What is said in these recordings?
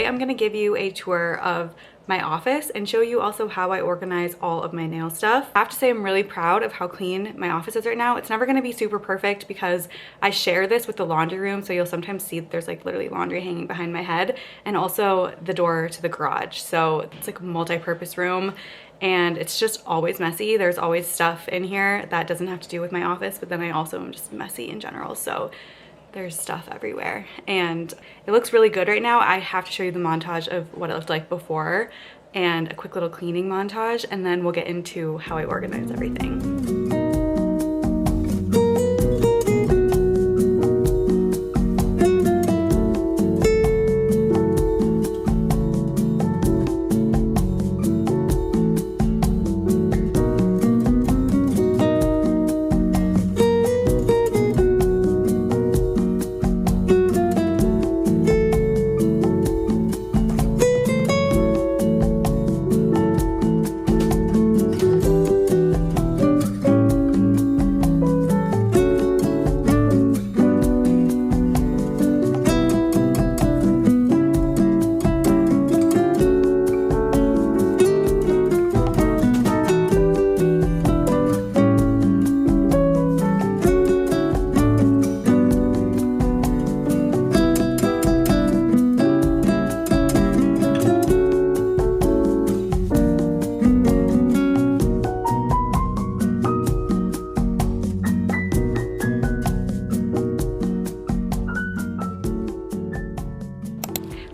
I'm going to give you a tour of my office and show you also how I organize all of my nail stuff. I have to say I'm really proud of how clean my office is right now. It's never going to be super perfect because I share this with the laundry room, so you'll sometimes see that there's like literally laundry hanging behind my head, and also the door to the garage. So it's like a multi-purpose room and it's just always messy. There's always stuff in here that doesn't have to do with my office, but then I also am just messy in general. So there's stuff everywhere and it looks really good right now. I have to show you the montage of what it looked like before and a quick little cleaning montage, and then we'll get into how I organize everything.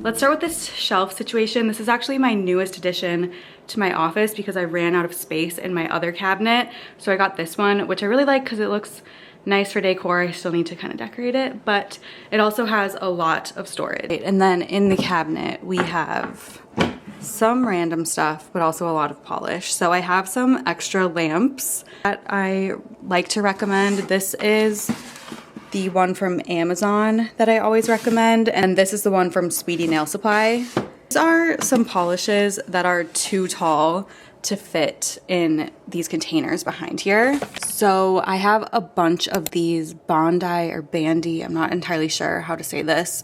Let's start with this shelf situation. This is actually my newest addition to my office because I ran out of space in my other cabinet. So I got this one, which I really like because it looks nice for decor. I still need to kind of decorate it, but it also has a lot of storage. And then in the cabinet, we have some random stuff, but also a lot of polish. So I have some extra lamps that I like to recommend. This is the one from Amazon that I always recommend, and this is the one from Sweetie Nail Supply. These are some polishes that are too tall to fit in these containers behind here. So I have a bunch of these Bondi or Bandy, I'm not entirely sure how to say this,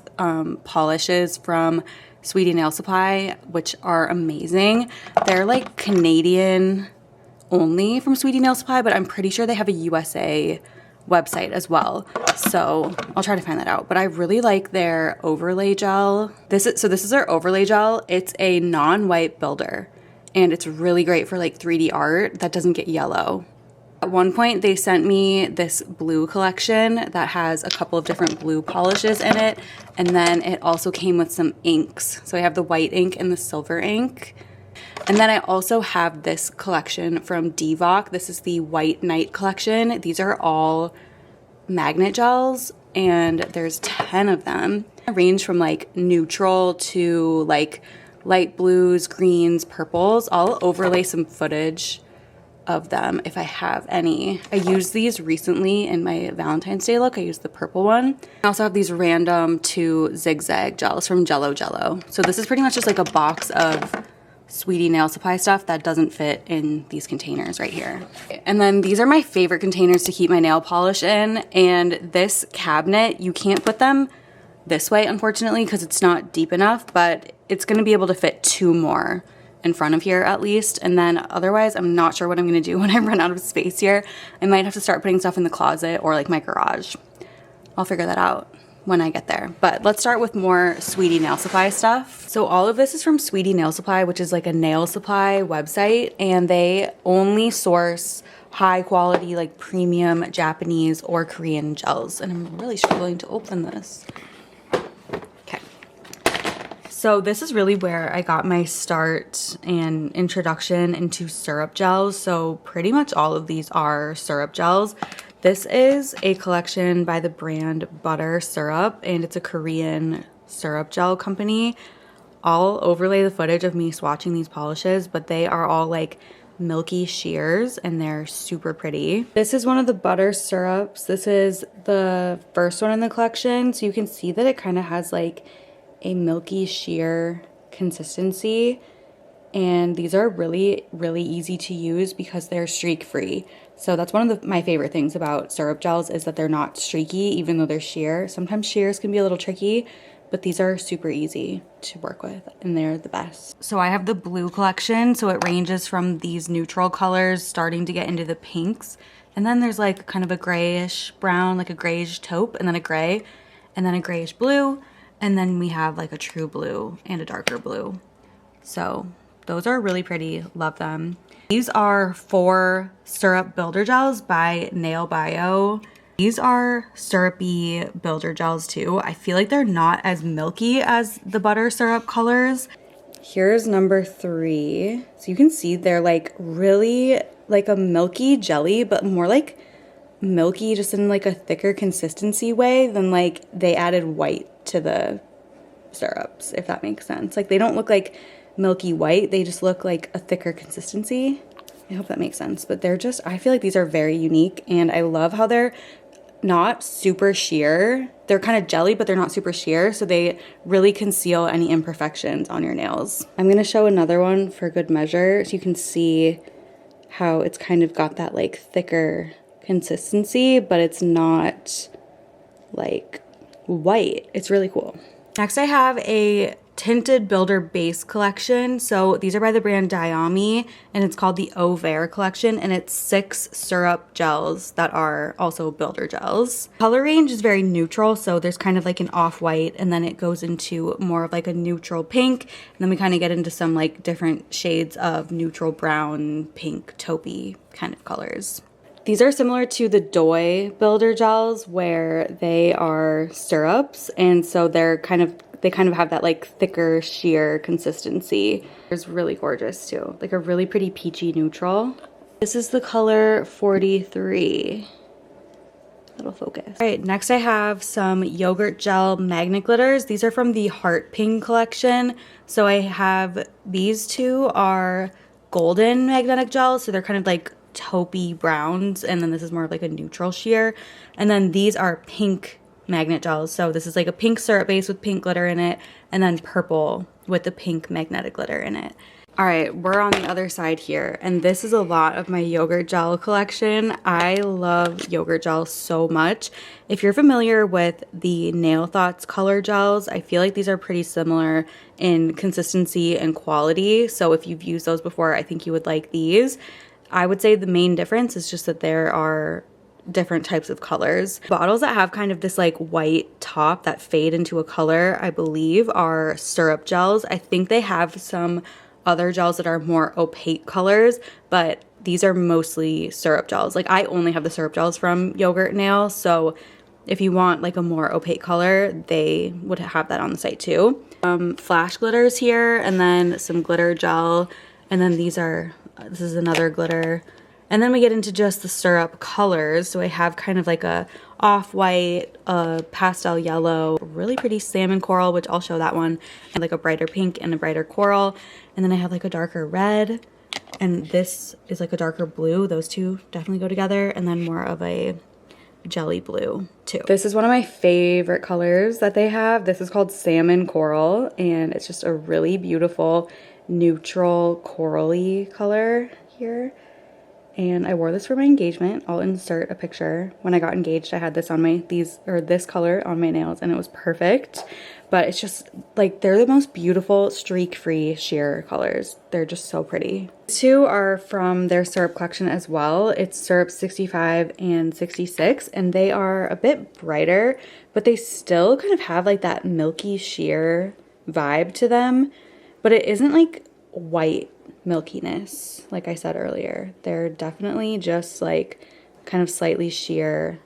polishes from Sweetie Nail Supply, which are amazing. They're like Canadian only from Sweetie Nail Supply, but I'm pretty sure they have a USA website as well, so I'll try to find that out. But I really like their overlay gel. This is their overlay gel. It's a non-white builder and it's really great for like 3D art that doesn't get yellow. At one point they sent me this blue collection that has a couple of different blue polishes in it, and then it also came with some inks. So I have the white ink and the silver ink. And then I also have this collection from Divock. This is the White Night collection. These are all magnet gels and there's 10 of them. They range from like neutral to like light blues, greens, purples. I'll overlay some footage of them if I have any. I used these recently in my Valentine's Day look. I used the purple one. I also have these random 2 zigzag gels from Jello Jello. So this is pretty much just like a box of Sweetie Nail Supply stuff that doesn't fit in these containers right here. And then these are my favorite containers to keep my nail polish in, and this cabinet, you can't put them this way unfortunately because it's not deep enough, but it's going to be able to fit 2 more in front of here at least. And then otherwise I'm not sure what I'm going to do when I run out of space here. I might have to start putting stuff in the closet or like my garage. I'll figure that out when I get there. But let's start with more Sweetie Nail Supply stuff. So all of this is from Sweetie Nail Supply, which is like a nail supply website, and they only source high quality, like premium Japanese or Korean gels. And I'm really struggling to open this. Okay. So this is really where I got my start and introduction into syrup gels. So pretty much all of these are syrup gels. This is a collection by the brand Butter Syrup, and it's a Korean syrup gel company. I'll overlay the footage of me swatching these polishes, but they are all like milky sheers and they're super pretty. This is one of the Butter Syrups. This is the first one in the collection, so you can see that it kind of has like a milky sheer consistency, and these are really easy to use because they're streak free. So that's one of my favorite things about syrup gels is that they're not streaky even though they're sheer. Sometimes sheers can be a little tricky, but these are super easy to work with and they're the best. So I have the blue collection, so it ranges from these neutral colors starting to get into the pinks, and then there's like kind of a grayish brown, like a grayish taupe, and then a gray, and then a grayish blue, and then we have like a true blue and a darker blue. So those are really pretty, love them. These are 4 syrup builder gels by Nail Bio. These are syrupy builder gels too. I feel like they're not as milky as the butter syrup colors. Here's number 3. So you can see they're like really like a milky jelly, but more like milky just in like a thicker consistency way than like they added white to the syrups, if that makes sense. Like they don't look like milky white, they just look like a thicker consistency. I hope that makes sense, but they're just, I feel like these are very unique, and I love how they're not super sheer. They're kind of jelly, but they're not super sheer, so they really conceal any imperfections on your nails. I'm gonna show another one for good measure so you can see how it's kind of got that like thicker consistency, but it's not like white. It's really cool. Next I have a tinted builder base collection. So these are by the brand Diami, and it's called the Eau Vert collection, and it's 6 syrup gels that are also builder gels. Color range is very neutral, so there's kind of like an off-white, and then it goes into more of like a neutral pink, and then we kind of get into some like different shades of neutral brown, pink, taupey kind of colors. These are similar to the Doi builder gels where they are syrups, and so they kind of have that like thicker sheer consistency. It's really gorgeous too, like a really pretty peachy neutral. This is the color 43. Little focus. All right, next I have some yogurt gel magnet glitters. These are from the Heart Pink collection. So I have these 2 are golden magnetic gels, so they're kind of like taupey browns, and then this is more of like a neutral sheer, and then these are pink magnet gels. So this is like a pink syrup base with pink glitter in it, and then purple with the pink magnetic glitter in it. All right, we're on the other side here, and this is a lot of my yogurt gel collection. I love yogurt gel so much. If you're familiar with the Nail Thoughts color gels, I feel like these are pretty similar in consistency and quality. So if you've used those before, I think you would like these. I would say the main difference is just that there are different types of colors. Bottles that have kind of this like white top that fade into a color, I believe, are syrup gels. I think they have some other gels that are more opaque colors, but these are mostly syrup gels. Like I only have the syrup gels from Yogurt Nail, so if you want like a more opaque color, they would have that on the site too. Flash glitters here, and then some glitter gel, and then this is another glitter. And then we get into just the syrup colors. So I have kind of like a off-white, pastel yellow, really pretty salmon coral, which I'll show that one, and like a brighter pink and a brighter coral. And then I have like a darker red, and this is like a darker blue. Those two definitely go together. And then more of a jelly blue too. This is one of my favorite colors that they have. This is called salmon coral, and it's just a really beautiful neutral corally color here. And I wore this for my engagement. I'll insert a picture. When I got engaged, I had this on this color on my nails, and it was perfect. But it's just like, they're the most beautiful streak-free sheer colors. They're just so pretty. These 2 are from their syrup collection as well. It's syrup 65 and 66, and they are a bit brighter, but they still kind of have like that milky sheer vibe to them. But it isn't like white milkiness, like I said earlier. They're definitely just like kind of slightly sheer,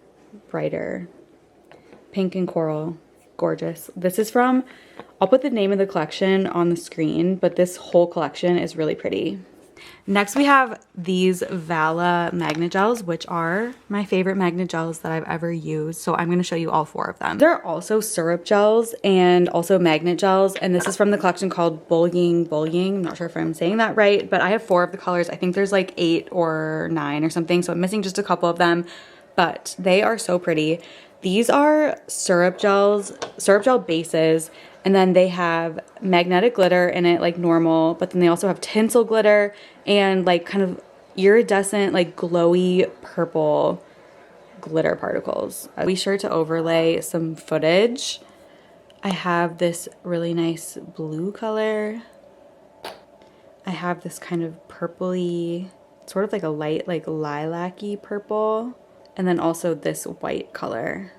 brighter. Pink and coral, gorgeous. This is from, I'll put the name of the collection on the screen, but this whole collection is really pretty. Next we have these Vala magnet gels, which are my favorite magnet gels that I've ever used. So I'm going to show you all 4 of them. They're also syrup gels and also magnet gels. And this is from the collection called Bullying. I'm not sure if I'm saying that right, but I have 4 of the colors. I think there's like 8 or 9 or something. So I'm missing just a couple of them, but they are so pretty. These are syrup gel bases. And then they have magnetic glitter in it like normal, but then they also have tinsel glitter and like kind of iridescent, like glowy purple glitter particles. I'll be sure to overlay some footage I have this really nice blue color. I have this kind of purpley, sort of like a light, like lilac-y purple. And then also this white color,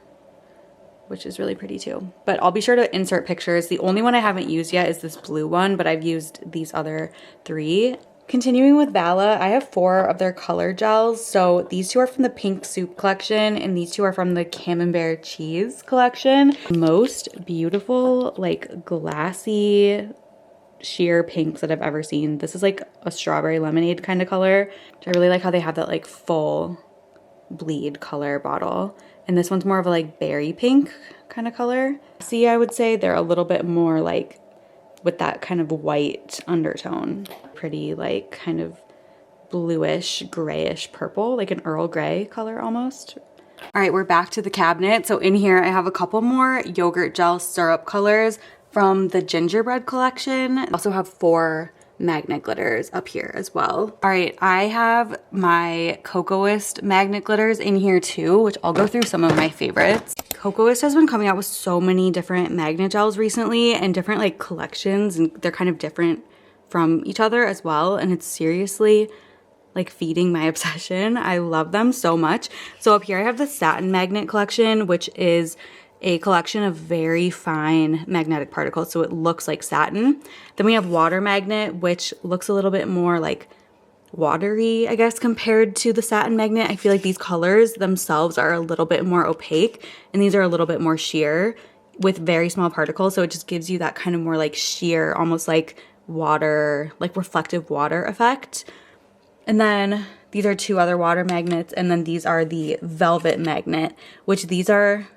which is really pretty too. But I'll be sure to insert pictures. The only one I haven't used yet is this blue one, but I've used these other 3. Continuing with Vala, I have 4 of their color gels. So these 2 are from the Pink Soup collection, and these 2 are from the Camembert Cheese collection. Most beautiful, like glassy, sheer pinks that I've ever seen. This is like a strawberry lemonade kind of color. I really like how they have that like full bleed color bottle. And this one's more of a like berry pink kind of color. See, I would say they're a little bit more like with that kind of white undertone. Pretty like kind of bluish, grayish purple, like an Earl Grey color almost. All right, we're back to the cabinet. So in here I have a couple more yogurt gel syrup colors from the gingerbread collection. I also have 4 magnet glitters up here as well. All right, I have my Cocoist magnet glitters in here too, which I'll go through some of my favorites. Cocoist has been coming out with so many different magnet gels recently and different like collections, and they're kind of different from each other as well. And it's seriously like feeding my obsession. I love them so much. So up here I have the satin magnet collection, which is a collection of very fine magnetic particles, so it looks like satin. Then we have water magnet, which looks a little bit more like watery, I guess, compared to the satin magnet. I feel like these colors themselves are a little bit more opaque, and these are a little bit more sheer with very small particles, so it just gives you that kind of more like sheer, almost like water, like reflective water effect. And then these are 2 other water magnets, and then these are the velvet magnet, which these are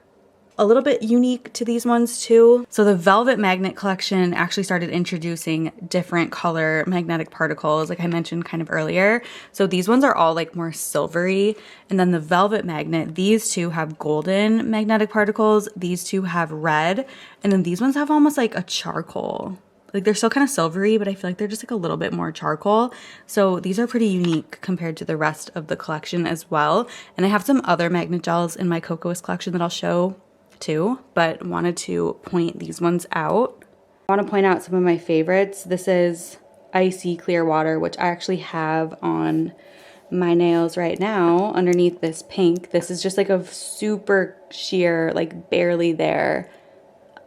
a little bit unique to these ones too. So the Velvet Magnet collection actually started introducing different color magnetic particles, like I mentioned kind of earlier. So these ones are all like more silvery. And then the Velvet Magnet, these 2 have golden magnetic particles. These 2 have red. And then these ones have almost like a charcoal. Like they're still kind of silvery, but I feel like they're just like a little bit more charcoal. So these are pretty unique compared to the rest of the collection as well. And I have some other magnet gels in my Cocoist collection that I'll show too, but wanted to point these ones out. I want to point out some of my favorites. This is Icy Clear Water, which I actually have on my nails right now underneath this pink. This is just like a super sheer, like barely there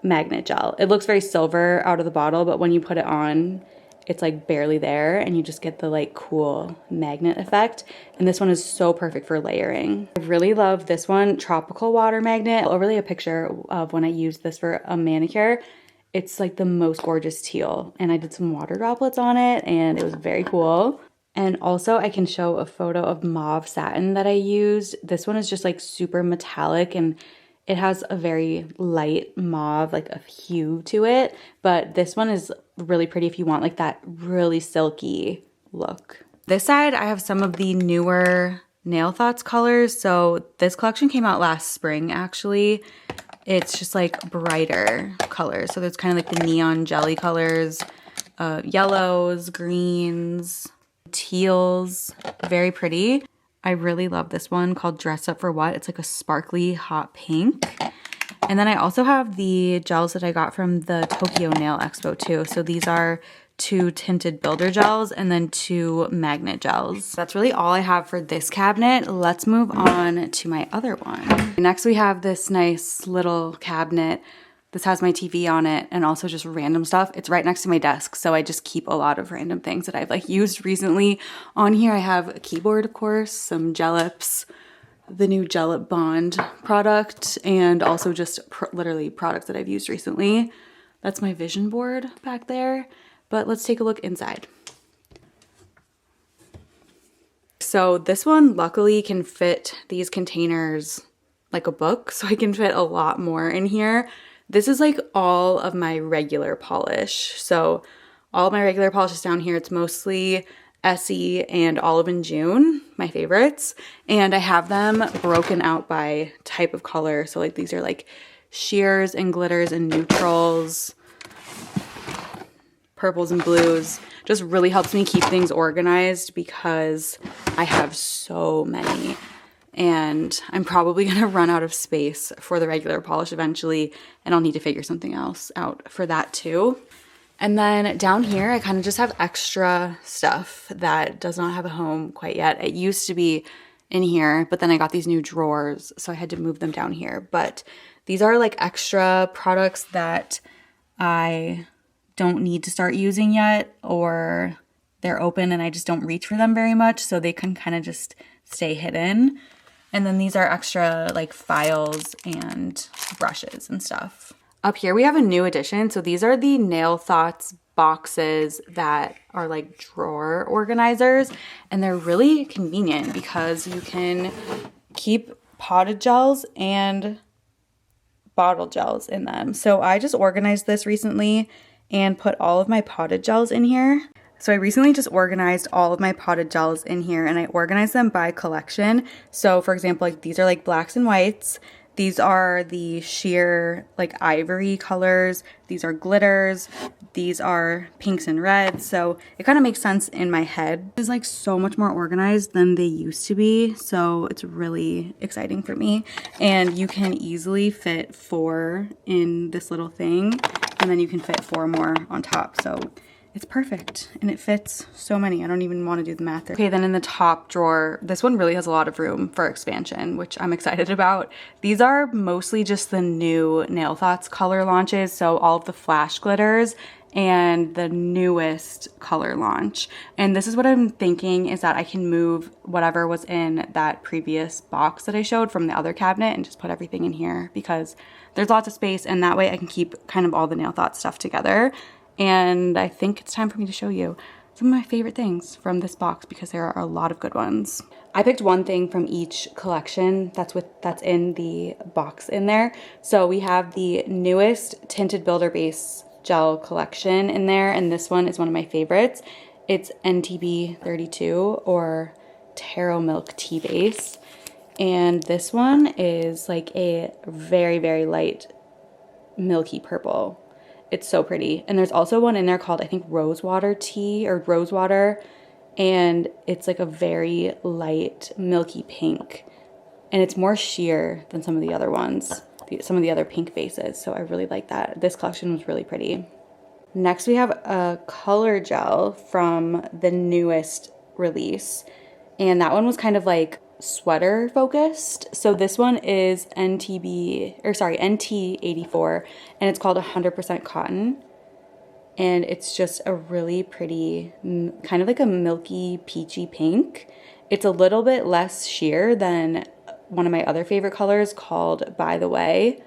magnet gel. It looks very silver out of the bottle, but when you put it on, it's like barely there, and you just get the like cool magnet effect. And this one is so perfect for layering. I really love this one, Tropical Water Magnet. I'll overlay a picture of when I used this for a manicure. It's like the most gorgeous teal, and I did some water droplets on it, and it was very cool. And also I can show a photo of mauve satin that I used. This one is just like super metallic, and it has a very light mauve, like a hue to it. But this one is really pretty if you want like that really silky look. This side, I have some of the newer Nail Thoughts colors. So this collection came out last spring, actually. It's just like brighter colors. So there's kind of like the neon jelly colors, yellows, greens, teals, very pretty. I really love this one called Dress Up For What. It's like a sparkly hot pink. And then I also have the gels that I got from the Tokyo Nail Expo too. So these are 2 tinted builder gels and then 2 magnet gels. That's really all I have for this cabinet. Let's move on to my other one. Next we have this nice little cabinet. This has my TV on it and also just random stuff. It's right next to my desk, so I just keep a lot of random things that I've like used recently. On here I have a keyboard, of course, some Gel-Lips, the new Gel-Lip Bond product, and also just literally products that I've used recently. That's my vision board back there, but let's take a look inside. So this one luckily can fit these containers like a book, so I can fit a lot more in here. This is like all of my regular polish. So all of my regular polish is down here. It's mostly Essie and Olive and June, my favorites. And I have them broken out by type of color. So like these are like sheers and glitters and neutrals, purples and blues. Just really helps me keep things organized because I have so many. and I'm probably gonna run out of space for the regular polish eventually, and I'll need to figure something else out for that too. And then down here, I kind of just have extra stuff that does not have a home quite yet. It used to be in here, but then I got these new drawers, so I had to move them down here. But these are like extra products that I don't need to start using yet, or they're open and I just don't reach for them very much, so they can kind of just stay hidden. And then these are extra like files and brushes and stuff. Up here we have a new addition. So these are the Nail Thoughts boxes that are like drawer organizers, and they're really convenient because you can keep potted gels and bottle gels in them. So I just organized this recently and put all of my potted gels in here. So I recently just organized all of my potted gels in here, and I organized them by collection. So for example, like these are like blacks and whites. These are the sheer like ivory colors. These are glitters. These are pinks and reds. So it kind of makes sense in my head. It's like so much more organized than they used to be. So it's really exciting for me. And you can easily fit 4 in this little thing, and then you can fit 4 more on top. So it's perfect, and it fits so many. I don't even want to do the math there. Okay, then in the top drawer, this one really has a lot of room for expansion, which I'm excited about. These are mostly just the new Nail Thoughts color launches, so all of the flash glitters and the newest color launch. And this is what I'm thinking, is that I can move whatever was in that previous box that I showed from the other cabinet and just put everything in here, because there's lots of space, and that way I can keep kind of all the Nail Thoughts stuff together. And I think it's time for me to show you some of my favorite things from this box, because there are a lot of good ones. I picked one thing from each collection that's in the box in there. So we have the newest Tinted Builder Base Gel collection in there, and this one is one of my favorites. It's NTB 32, or Taro Milk Tea Base. And this one is like a very, very light milky purple. It's so pretty. And there's also one in there called, I think, Rosewater Tea or Rosewater. And it's like a very light milky pink. And it's more sheer than some of the other ones, some of the other pink bases. So I really like that. This collection was really pretty. Next we have a color gel from the newest release. And that one was kind of like sweater focused. So this one is NT84, and it's called 100% cotton, and it's just a really pretty kind of like a milky peachy pink. It's a little bit less sheer than one of my other favorite colors called By the Way,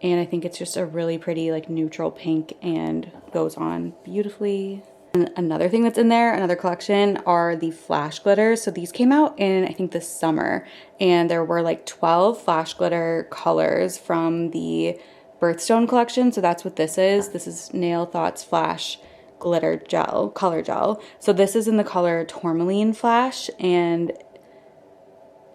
and I think it's just a really pretty like neutral pink and goes on beautifully. And another thing that's in there, another collection, are the flash glitters. So these came out in, I think, this summer, and there were like 12 flash glitter colors from the Birthstone collection. So that's what this is. This is Nail Thoughts Flash Glitter Gel, Color Gel. So this is in the color Tourmaline Flash, and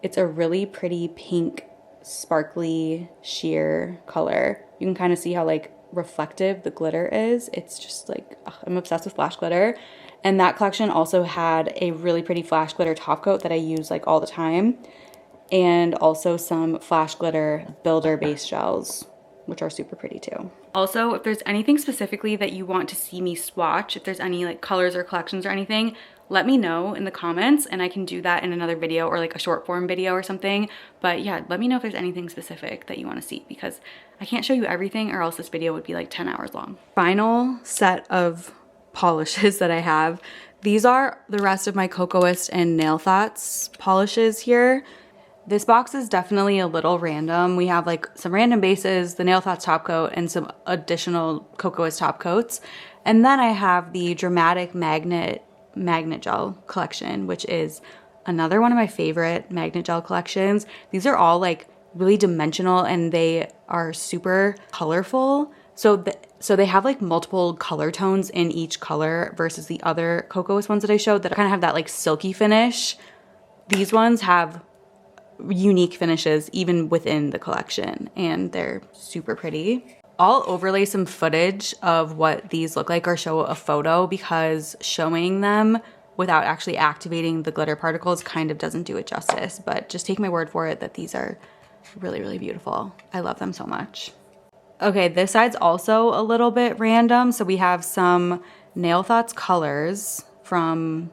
it's a really pretty pink, sparkly, sheer color. You can kind of see how like reflective the glitter is. It's just like, ugh, I'm obsessed with flash glitter. And that collection also had a really pretty flash glitter top coat that I use like all the time, and also some flash glitter builder base gels, which are super pretty too. Also, if there's anything specifically that you want to see me swatch, if there's any like colors or collections or anything, let me know in the comments, and I can do that in another video or like a short form video or something. But yeah, let me know if there's anything specific that you want to see, because I can't show you everything or else this video would be like 10 hours long. Final set of polishes that I have. These are the rest of my Cocoist and Nail Thoughts polishes here. This box is definitely a little random. We have like some random bases, the Nail Thoughts top coat, and some additional Cocoist top coats. And then I have the Dramatic Magnet Gel collection, which is another one of my favorite magnet gel collections. These are all like really dimensional, and they are super colorful. So they have like multiple color tones in each color versus the other Cocoist ones that I showed that kind of have that like silky finish. These ones have unique finishes even within the collection, and they're super pretty. I'll overlay some footage of what these look like or show a photo, because showing them without actually activating the glitter particles kind of doesn't do it justice. But just take my word for it that these are really, really beautiful. I love them so much. Okay, this side's also a little bit random. So we have some Nail Thoughts colors from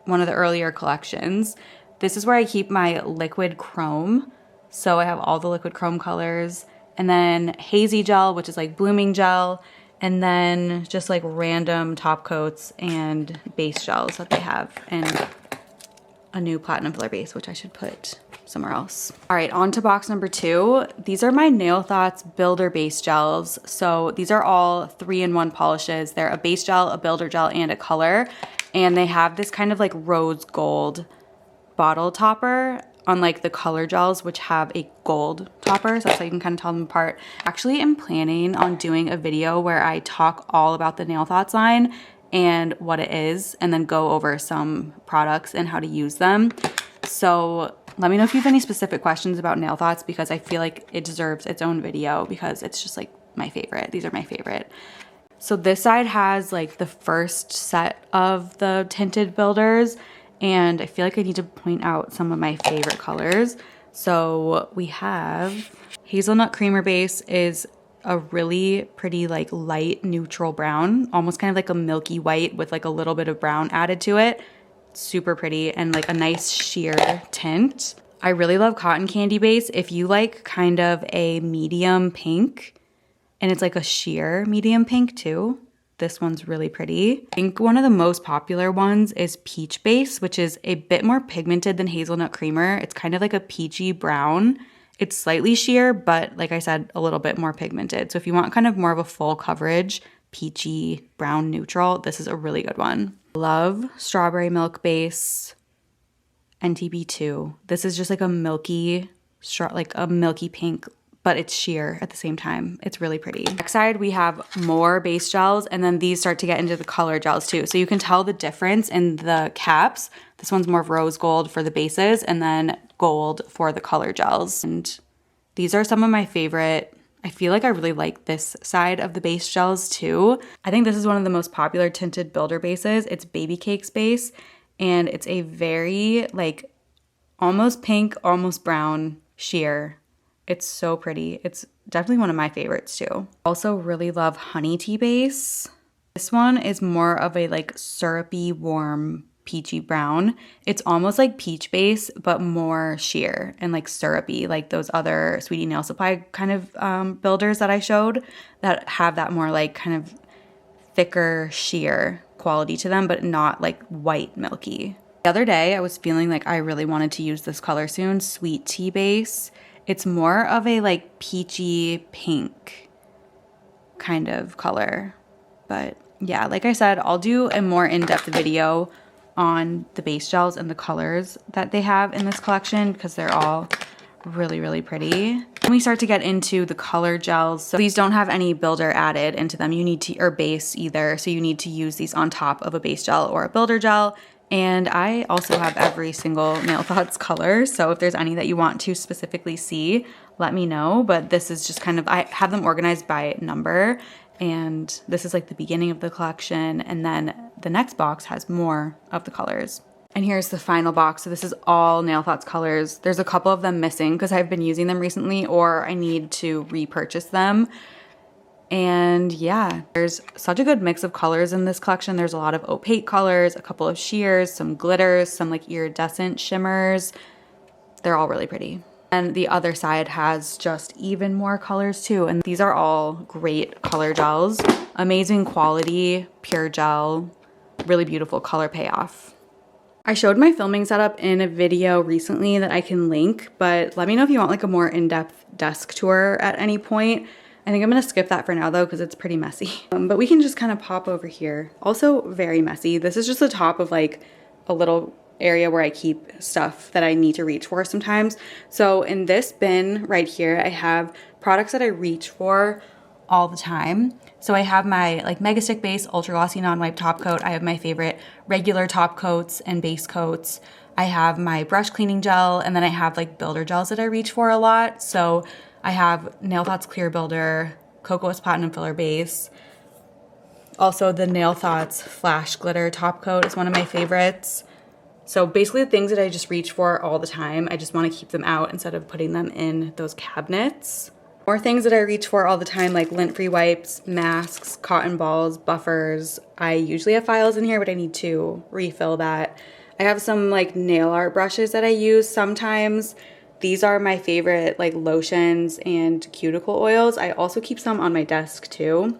one of the earlier collections. This is where I keep my liquid chrome. So I have all the liquid chrome colors, and then hazy gel, which is like blooming gel, and then just like random top coats and base gels that they have, and a new platinum filler base, which I should put somewhere else. All right, on to box number 2. These are my Nail Thoughts Builder Base Gels. So these are all 3-in-1 polishes. They're a base gel, a builder gel, and a color. And they have this kind of like rose gold bottle topper, unlike the color gels, which have a gold topper. So that's how you can kind of tell them apart. Actually, I'm planning on doing a video where I talk all about the Nail Thoughts line and what it is, and then go over some products and how to use them. So let me know if you have any specific questions about Nail Thoughts, because I feel like it deserves its own video because it's just like my favorite. These are my favorite. So this side has like the first set of the tinted builders, and I feel like I need to point out some of my favorite colors. So we have Hazelnut Creamer Base is a really pretty like light neutral brown, almost kind of like a milky white with like a little bit of brown added to it. Super pretty, and like a nice sheer tint. I really love Cotton Candy Base. If you like kind of a medium pink, and it's like a sheer medium pink too, this one's really pretty. I think one of the most popular ones is Peach Base, which is a bit more pigmented than Hazelnut Creamer. It's kind of like a peachy brown. It's slightly sheer, but like I said, a little bit more pigmented. So if you want kind of more of a full coverage, peachy brown neutral, this is a really good one. Love Strawberry Milk Base NTB2. This is just like a milky, like a milky pink, but it's sheer at the same time. It's really pretty. Next side, we have more base gels, and then these start to get into the color gels too. So you can tell the difference in the caps. This one's more of rose gold for the bases, and then gold for the color gels. And these are some of my favorite. I feel like I really like this side of the base gels too. I think this is one of the most popular tinted builder bases. It's Baby Cakes Base, and it's a very like almost pink, almost brown sheer. It's so pretty. It's definitely one of my favorites too. Also really love Honey Tea Base. This one is more of a like syrupy, warm, peachy brown. It's almost like peach base, but more sheer and like syrupy, like those other Sweetie Nail Supply kind of builders that I showed that have that more like kind of thicker sheer quality to them, but not like white milky. The other day I was feeling like I really wanted to use this color soon, Sweet Tea Base. It's more of a like peachy pink kind of color. But yeah, like I said, I'll do a more in-depth video on the base gels and the colors that they have in this collection because they're all really, really pretty. When we start to get into the color gels, so these don't have any builder added into them. You need to, or base either, so you need to use these on top of a base gel or a builder gel. And I also have every single Nail Thoughts color, so if there's any that you want to specifically see, let me know. But this is just kind of, I have them organized by number, and this is like the beginning of the collection, and then the next box has more of the colors. And here's the final box. So this is all Nail Thoughts colors. There's a couple of them missing because I've been using them recently, or I need to repurchase them. And yeah, there's such a good mix of colors in this collection. There's a lot of opaque colors, a couple of sheers, some glitters, some like iridescent shimmers. They're all really pretty. And the other side has just even more colors too. And these are all great color gels. Amazing quality, pure gel, really beautiful color payoff. I showed my filming setup in a video recently that I can link, but let me know if you want like a more in-depth desk tour at any point. I think I'm gonna skip that for now though because it's pretty messy. But we can just kind of pop over here. Also very messy. This is just the top of like a little area where I keep stuff that I need to reach for sometimes. So in this bin right here, I have products that I reach for all the time. So I have my like Mega Stick Base Ultra Glossy Non-Wipe Top Coat. I have my favorite regular top coats and base coats. I have my brush cleaning gel, and then I have like builder gels that I reach for a lot. So I have Nail Thoughts Clear Builder, Cocoist Platinum Filler Base. Also, the Nail Thoughts Flash Glitter Top Coat is one of my favorites. So basically the things that I just reach for all the time, I just want to keep them out instead of putting them in those cabinets. More things that I reach for all the time, like lint-free wipes, masks, cotton balls, buffers. I usually have files in here, but I need to refill that. I have some like nail art brushes that I use sometimes. These are my favorite like lotions and cuticle oils. I also keep some on my desk too.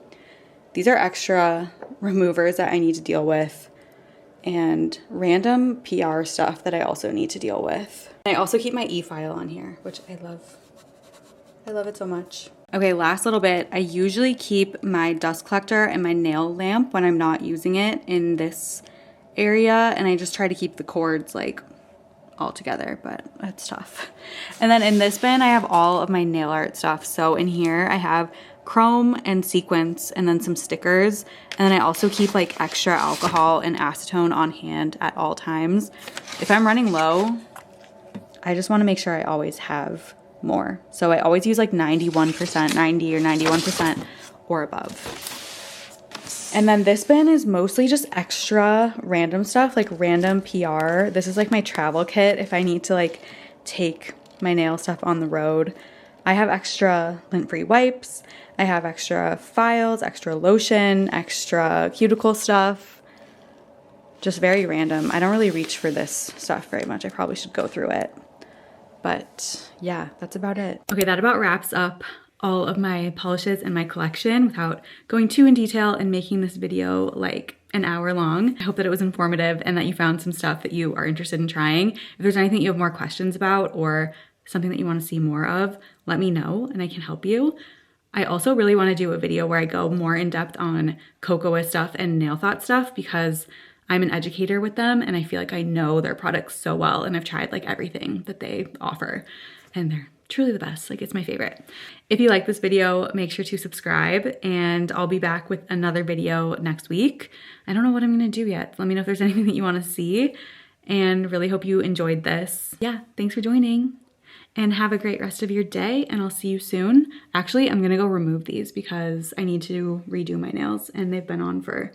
These are extra removers that I need to deal with, and random PR stuff that I also need to deal with. And I also keep my e-file on here, which I love. I love it so much. Okay, last little bit. I usually keep my dust collector and my nail lamp when I'm not using it in this area, and I just try to keep the cords like all together, but it's tough. And then in this bin, I have all of my nail art stuff. So in here, I have chrome and sequins and then some stickers. And then I also keep like extra alcohol and acetone on hand at all times. If I'm running low, I just want to make sure I always have more. So I always use like 91%, 90 or 91% or above. And then this bin is mostly just extra random stuff, like random PR. This is like my travel kit if I need to like take my nail stuff on the road. I have extra lint-free wipes. I have extra files, extra lotion, extra cuticle stuff. Just very random. I don't really reach for this stuff very much. I probably should go through it. But yeah, that's about it. Okay, that about wraps up all of my polishes in my collection without going too in detail and making this video like an hour long. I hope that it was informative and that you found some stuff that you are interested in trying. If there's anything you have more questions about or something that you want to see more of, let me know and I can help you. I also really want to do a video where I go more in depth on Cocoist stuff and Nail Thought stuff because I'm an educator with them and I feel like I know their products so well and I've tried like everything that they offer and they're truly the best. Like, it's my favorite. If you like this video, make sure to subscribe and I'll be back with another video next week. I don't know what I'm gonna do yet. Let me know if there's anything that you want to see and really hope you enjoyed this. Yeah, thanks for joining and have a great rest of your day and I'll see you soon. Actually, I'm gonna go remove these because I need to redo my nails and they've been on for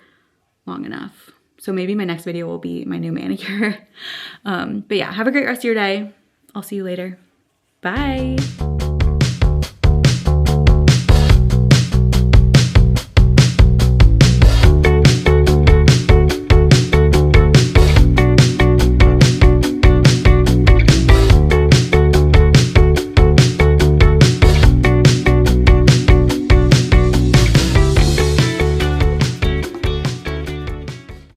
long enough. So maybe my next video will be my new manicure. But yeah, have a great rest of your day. I'll see you later. Bye.